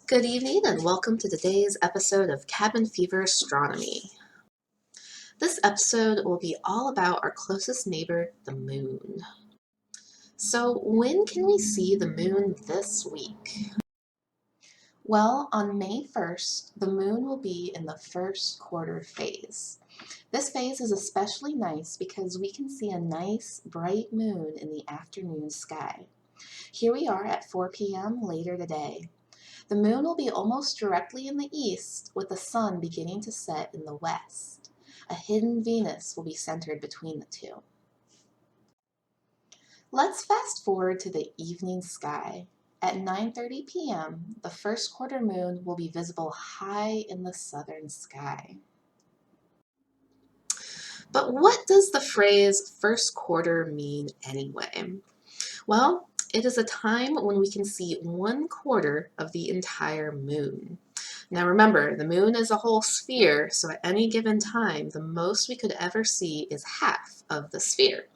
Good evening and welcome to today's episode of Cabin Fever Astronomy. This episode will be all about our closest neighbor, the moon. So when can we see the moon this week? Well, on May 1st, the moon will be in the first quarter phase. This phase is especially nice because we can see a nice bright moon in the afternoon sky. Here we are at 4 p.m. later today. The moon will be almost directly in the east, with the sun beginning to set in the west. A hidden Venus will be centered between the two. Let's fast forward to the evening sky. At 9:30 p.m., the first quarter moon will be visible high in the southern sky. But what does the phrase first quarter mean anyway? Well, it is a time when we can see 1/4 of the entire moon. Now remember, the moon is a whole sphere, so at any given time, the most we could ever see is half of the sphere.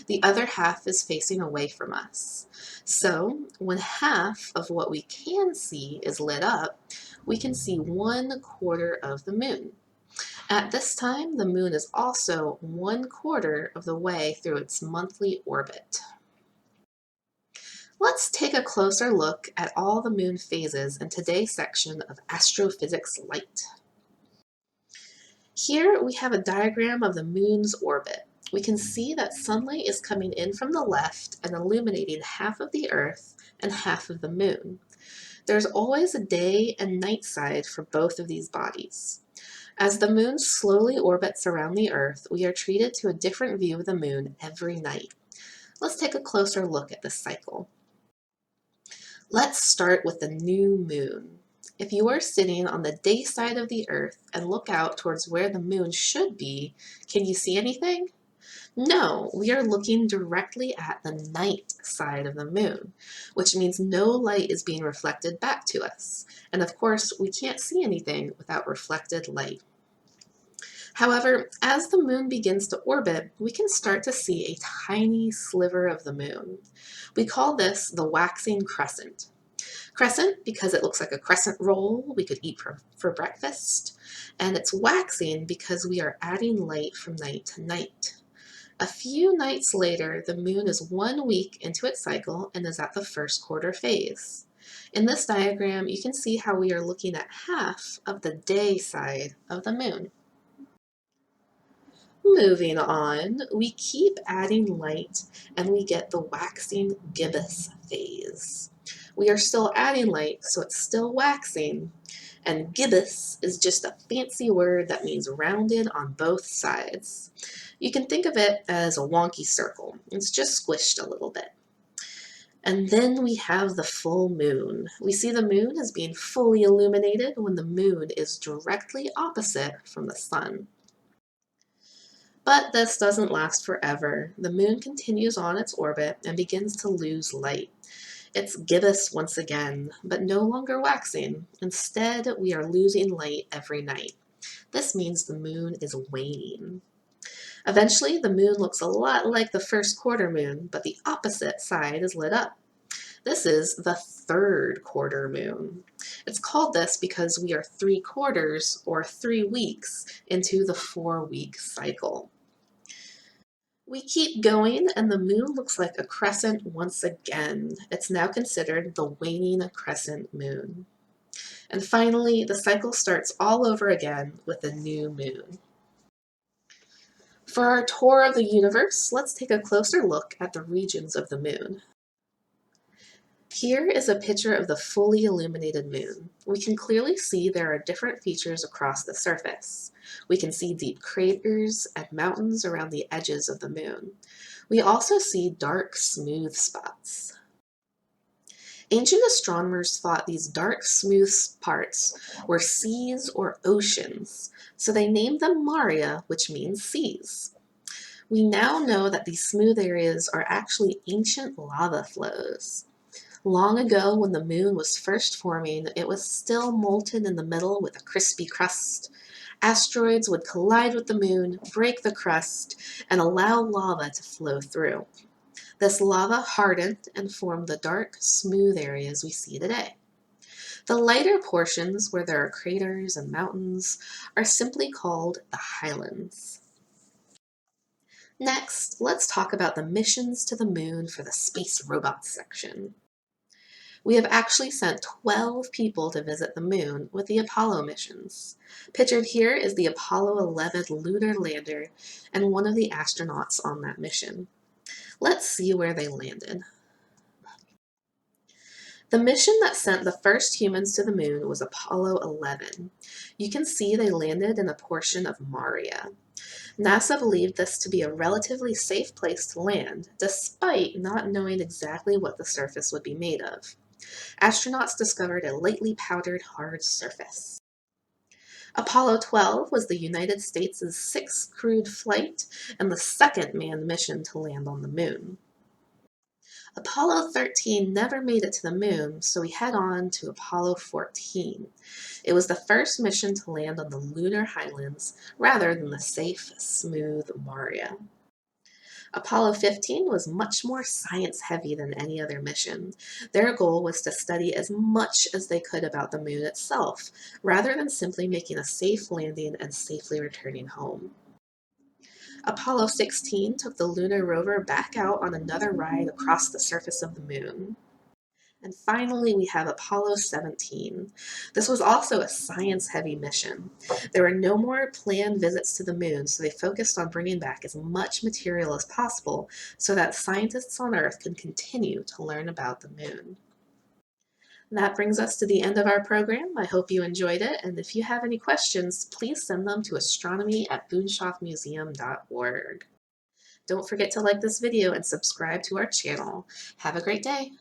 The other half is facing away from us. So when half of what we can see is lit up, we can see 1/4 of the moon. At this time, the moon is also 1/4 of the way through its monthly orbit. Let's take a closer look at all the moon phases in today's section of Astrophysics Light. Here we have a diagram of the moon's orbit. We can see that sunlight is coming in from the left and illuminating half of the Earth and half of the moon. There's always a day and night side for both of these bodies. As the moon slowly orbits around the Earth, we are treated to a different view of the moon every night. Let's take a closer look at this cycle. Let's start with the new moon. If you are sitting on the day side of the Earth and look out towards where the moon should be, can you see anything? No, we are looking directly at the night side of the moon, which means no light is being reflected back to us. And of course, we can't see anything without reflected light. However, as the moon begins to orbit, we can start to see a tiny sliver of the moon. We call this the waxing crescent. Crescent because it looks like a crescent roll we could eat for breakfast, and it's waxing because we are adding light from night to night. A few nights later, the moon is 1 week into its cycle and is at the first quarter phase. In this diagram, you can see how we are looking at half of the day side of the moon. Moving on, we keep adding light and we get the waxing gibbous phase. We are still adding light, so it's still waxing, and gibbous is just a fancy word that means rounded on both sides. You can think of it as a wonky circle. It's just squished a little bit. And then we have the full moon. We see the moon as being fully illuminated when the moon is directly opposite from the sun. But this doesn't last forever. The moon continues on its orbit and begins to lose light. It's gibbous once again, but no longer waxing. Instead, we are losing light every night. This means the moon is waning. Eventually, the moon looks a lot like the first quarter moon, but the opposite side is lit up. This is the third quarter moon. It's called this because we are 3/4 or 3 weeks into the 4-week cycle. We keep going and the moon looks like a crescent once again. It's now considered the waning crescent moon. And finally, the cycle starts all over again with a new moon. For our tour of the universe, let's take a closer look at the regions of the moon. Here is a picture of the fully illuminated moon. We can clearly see there are different features across the surface. We can see deep craters and mountains around the edges of the moon. We also see dark, smooth spots. Ancient astronomers thought these dark, smooth parts were seas or oceans, so they named them Maria, which means seas. We now know that these smooth areas are actually ancient lava flows. Long ago, when the moon was first forming, it was still molten in the middle with a crispy crust. Asteroids would collide with the moon, break the crust, and allow lava to flow through. This lava hardened and formed the dark, smooth areas we see today. The lighter portions, where there are craters and mountains, are simply called the highlands. Next, let's talk about the missions to the moon for the space robots section. We have actually sent 12 people to visit the moon with the Apollo missions. Pictured here is the Apollo 11 lunar lander and one of the astronauts on that mission. Let's see where they landed. The mission that sent the first humans to the moon was Apollo 11. You can see they landed in a portion of Maria. NASA believed this to be a relatively safe place to land, despite not knowing exactly what the surface would be made of. Astronauts discovered a lightly powdered hard surface. Apollo 12 was the United States' sixth crewed flight and the second manned mission to land on the moon. Apollo 13 never made it to the moon, so we head on to Apollo 14. It was the first mission to land on the lunar highlands rather than the safe, smooth Maria. Apollo 15 was much more science-heavy than any other mission. Their goal was to study as much as they could about the moon itself, rather than simply making a safe landing and safely returning home. Apollo 16 took the lunar rover back out on another ride across the surface of the moon. And finally, we have Apollo 17. This was also a science-heavy mission. There were no more planned visits to the moon, so they focused on bringing back as much material as possible so that scientists on Earth could continue to learn about the moon. That brings us to the end of our program. I hope you enjoyed it, and if you have any questions, please send them to astronomy@boonshoffmuseum.org. Don't forget to like this video and subscribe to our channel. Have a great day!